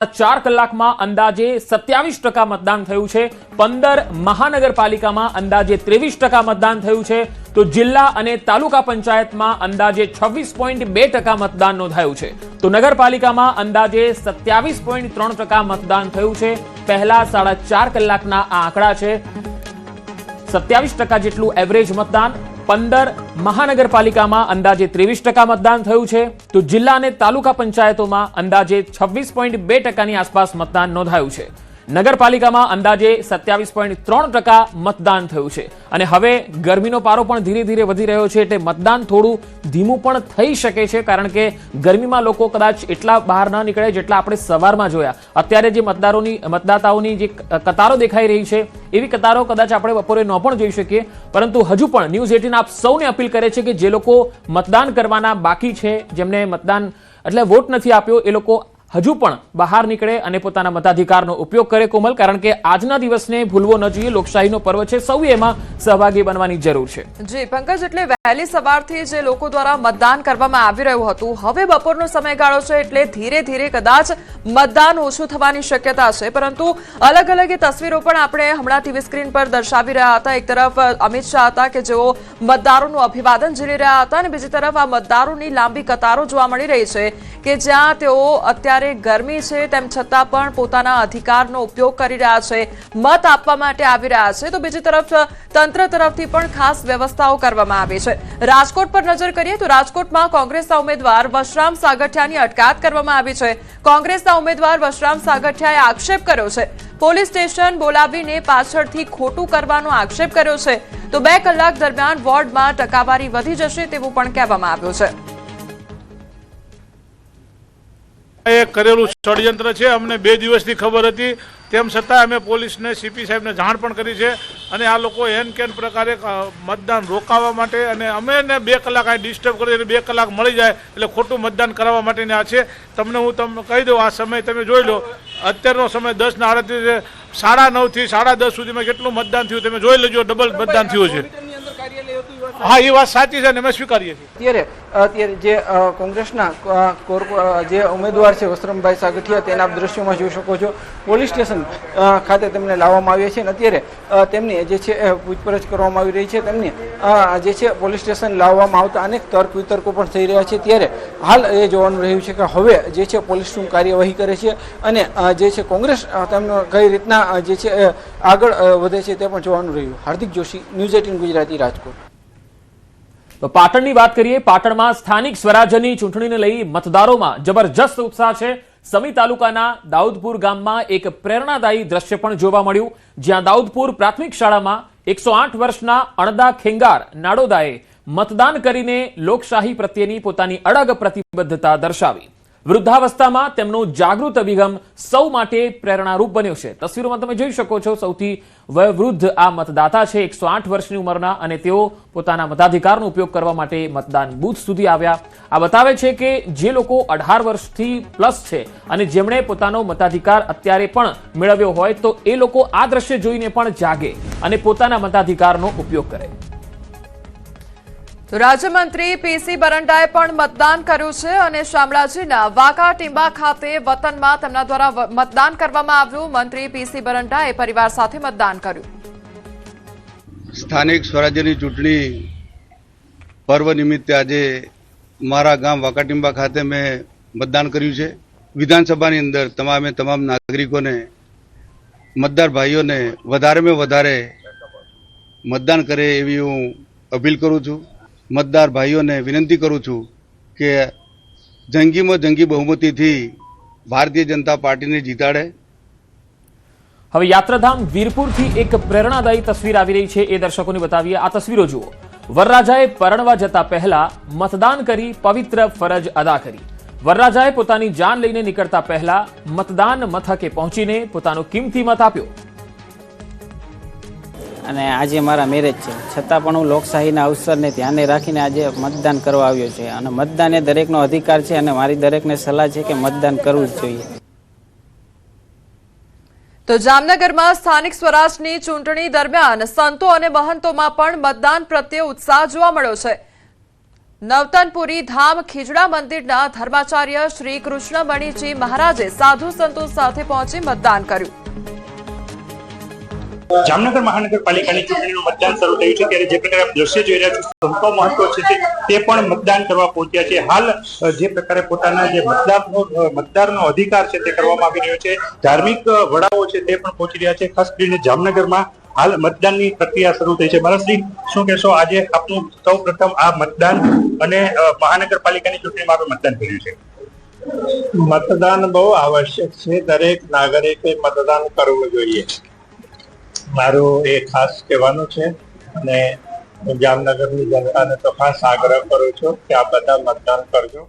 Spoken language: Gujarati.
4 કલાકમાં અંદાજે 27% મતદાન થયું છે। 15 મહાનગરપાલિકામાં અંદાજે 23% મતદાન થયું છે, તો જિલ્લા અને તાલુકા પંચાયતમાં અંદાજે 26.2% મતદાન નોંધાયું છે, તો નગરપાલિકામાં અંદાજે 27.3% મતદાન થયું છે। પહેલા 4.5 કલાકના આ આંકડા છે। 27% જેટલું એવરેજ મતદાન। 15 મહાનગરપાલિકામાં અંદાજે 23% મતદાન થયું છે, તો જિલ્લા અને તાલુકા પંચાયતોમાં અંદાજે 26.2%ની આસપાસ મતદાન નોંધાયું છે। નગરપાલિકામાં અંદાજે 27.3% મતદાન થયું છે। અને હવે ગરમીનો પારો પણ ધીરે ધીરે વધી રહ્યો છે, એટલે મતદાન થોડું ધીમું પણ થઈ શકે છે, કારણ કે ગરમીમાં લોકો કદાચ એટલા બહાર ન નીકળે જેટલા આપણે સવારમાં જોયા। અત્યારે જે મતદાતાઓની જે કતારો દેખાઈ રહી છે, એવી કતારો કદાચ આપણે બપોરે ન પણ જોઈ શકીએ, પરંતુ હજુ પણ ન્યૂઝ 18 આપ સૌને અપીલ કરે છે કે જે લોકો મતદાન કરવાના બાકી છે, જેમને મતદાન એટલે વોટ નથી આપ્યો, એ લોકો હજુ પણ બહાર નીકળે અને પોતાના મતાધિકારનો ઉપયોગ કરે। કોમલ, કારણ કે આજના દિવસને ભૂલવો ન જોઈએ। લોકશાહીનો પર્વ છે, સૌએ એમાં સહભાગી બનવાની જરૂર છે। જી પંકજ, એટલે વહેલી સવારથી જે લોકો દ્વારા મતદાન કરવામાં આવી રહ્યું હતું, હવે બપોરનો સમયગાળો છે, એટલે ધીરે ધીરે કદાચ મતદાન ઓછું થવાની શક્યતા છે, પરંતુ અલગ અલગ તસવીરો પણ આપણે હમણાં ટીવી સ્ક્રીન પર દર્શાવી રહ્યા હતા। એક તરફ અમિત શાહ હતા કે જેઓ મતદારોનું અભિવાદન ઝીલી રહ્યા હતા, અને બીજી તરફ આ મતદારોની લાંબી કતારો જોવા મળી રહી છે કે જ્યાં તેઓ અત્યારે ગરમી છે તેમ છતાં પણ પોતાના અધિકારનો ઉપયોગ કરી રહ્યા છે, મત આપવા માટે આવી રહ્યા છે। તો બીજી તરફ તંત્ર તરફથી પણ ખાસ વ્યવસ્થાઓ કરવામાં આવી છે। રાજકોટ પર નજર કરીએ તો રાજકોટમાં કોંગ્રેસના ઉમેદવાર વશરામ સાગઠિયાની અટકાયત કરવામાં આવી છે। કોંગ્રેસના ઉમેદવાર વશરામ સાગઠિયાએ આક્ષેપ કર્યો છે, પોલીસ સ્ટેશન બોલાવીને પાછળથી ખોટું કરવાનો આક્ષેપ કર્યો છે, તો 2 કલાક દરમિયાન વોર્ડમાં ટકાવારી વધી જશે તેવું પણ કહેવામાં આવ્યું છે। એક કરેલું ષડયંત્ર છે, અમને 2 દિવસથી ખબર હતી, તેમ છતાં અમે પોલીસને સીપી સાહેબને જાણ પણ કરી છે, અને આ લોકો એન કેન પ્રકારે મતદાન રોકાવા માટે અને અમે 2 કલાક અહીં ડિસ્ટર્બ કરી, 2 કલાક મળી જાય એટલે ખોટું મતદાન કરવા માટેની આ છે। હું તમને કહી દઉં, આ સમય તમે જોઈ લો, અત્યારનો સમય 10:38, 9:30 થી 10:30 સુધીમાં કેટલું મતદાન થયું તમે જોઈ લેજો, ડબલ મતદાન થયું છે। હા, એ વાત સાચી છે, અમે સ્વીકારીએ છીએ। અત્યારે જે કોંગ્રેસના જે ઉમેદવાર છે વશરામભાઈ સાગઠિયા, તેના દ્રશ્યોમાં જોઈ શકો છો, પોલીસ સ્ટેશન ખાતે તેમને લાવવામાં આવ્યા છે, અને અત્યારે તેમની જે છે પૂછપરછ કરવામાં આવી રહી છે। તેમની જે છે પોલીસ સ્ટેશન લાવવામાં આવતા અનેક તર્ક વિતર્કો પણ થઈ રહ્યા છે। ત્યારે હાલ એ જોવાનું રહ્યું છે કે હવે જે છે પોલીસ શું કાર્યવાહી કરે છે, અને જે છે કોંગ્રેસ તેમનો કઈ રીતના જે છે આગળ વધે છે તે પણ જોવાનું રહ્યું। હાર્દિક જોશી, ન્યૂઝ 18 ગુજરાતી, રાજકોટ। તો પાટણની વાત કરીએ। પાટણમાં સ્થાનિક સ્વરાજ્યની ચૂંટણીને લઈ મતદારોમાં જબરજસ્ત ઉત્સાહ છે। સમી તાલુકાના દાઉદપુર ગામમાં એક પ્રેરણાદાયી દ્રશ્ય પણ જોવા મળ્યું, જ્યાં દાઉદપુર પ્રાથમિક શાળામાં 108 વર્ષના અણદા ખેંગાર નાડોદાએ મતદાન કરીને લોકશાહી પ્રત્યેની પોતાની અડગ પ્રતિબદ્ધતા દર્શાવી। વૃદ્ધાવસ્થામાં તેમનો જાગૃત અભિગમ સૌ માટે પ્રેરણારૂપ બન્યો છે। તસવીરોમાં તમે જોઈ શકો છો, સૌથી વયોવૃદ્ધ આ મતદાતા છે, 108 વર્ષની ઉંમરના, અને તેઓ પોતાના મતાધિકારનો ઉપયોગ કરવા માટે મતદાન બૂથ સુધી આવ્યા। આ બતાવે છે કે જે લોકો 18 વર્ષથી પ્લસ છે અને જેમણે પોતાનો મતાધિકાર અત્યારે પણ મેળવ્યો હોય, તો એ લોકો આ દ્રશ્ય જોઈને પણ જાગે અને પોતાના મતાધિકારનો ઉપયોગ કરે। તો રાજ્યમંત્રી પીસી બરંડાએ પણ મતદાન કર્યું છે, અને શામળાજીના વાંકા ટીંબા ખાતે વતનમાં તેમના દ્વારા મતદાન કરવામાં આવ્યું। મંત્રી પીસી બરંડાએ પરિવાર સાથે મતદાન કર્યું। સ્થાનિક સ્વરાજ્યની ચૂંટણી પર્વ નિમિત્તે આજે મારા ગામ વાંકા ટીંબા ખાતે મેં મતદાન કર્યું છે। વિધાનસભાની અંદર તમામ નાગરિકોને, મતદાર ભાઈઓને વધારેમાં વધારે મતદાન કરે એવી હું અપીલ કરું છું। મતદાર ભાઈઓને વિનંતી કરું છું કે જંગીમાં જંગી બહુમતીથી ભારતીય જનતા પાર્ટીને જીતાડે। હવે યાત્રાધામ વીરપુરથી એક પ્રેરણાદાયી તસવીર આવી રહી છે, એ દર્શકોને બતાવીએ। આ તસવીરો જુઓ। વરરાજાએ પરણવા જતા પહેલા મતદાન કરી પવિત્ર ફરજ અદા કરી। વરરાજાએ પોતાની જાન લઈને નીકળતા પહેલા મતદાન મથકે પહોંચીને પોતાનો કિંમતી મત આપ્યો। અને આજે મારા મેરેજ છે, છતાં પણ હું લોકશાહીના અવસરને ધ્યાને રાખીને આજે મતદાન કરવા આવ્યો છે, અને મતદાન એ દરેકનો અધિકાર છે, અને મારી દરેકને સલાહ છે કે મતદાન કરવું જ જોઈએ। તો જામનગરમાં સ્થાનિક સ્વરાજની ચૂંટણી દરમિયાન સંતો અને મહંતોમાં પણ મતદાન પ્રત્યે ઉત્સાહ જોવા મળ્યો છે। નવતનપુરી ધામ ખીજડા મંદિરના ધર્માચાર્ય શ્રી કૃષ્ણમણીજી મહારાજે સાધુ સંતો સાથે પહોંચી મતદાન કર્યું. જામનગર મહાનગરપાલિકાની ચૂંટણીનું મતદાન શરૂ થયું છે ત્યારે જે પ્રકારે આપ દ્રશ્ય જોઈ રહ્યા છો સંતો મહંતો છે તે પણ મતદાન કરવા પહોંચ્યા છે. હાલ જે પ્રકારે પોતાના જે મતદારનો અધિકાર છે તે કરવામાં આવી રહ્યો છે. ધાર્મિક વડાઓ છે તે પણ પહોંચી રહ્યા છે. ખાસ કરીને જામનગરમાં હાલ મતદાનની પ્રક્રિયા શરૂ થઈ છે. મહારાજશ્રી, શું કહેશો, આજે આપનું સૌ પ્રથમ આ મતદાન અને મહાનગરપાલિકાની ચૂંટણીમાં આપણે મતદાન કર્યું છે? મતદાન બહુ આવશ્યક છે. દરેક નાગરિકે મતદાન કરવું જોઈએ, મારું એ ખાસ કહેવાનું છે. અને જામનગરની જનતાને તો ખાસ આગ્રહ કરું છું કે આ બધા મતદાન કરજો.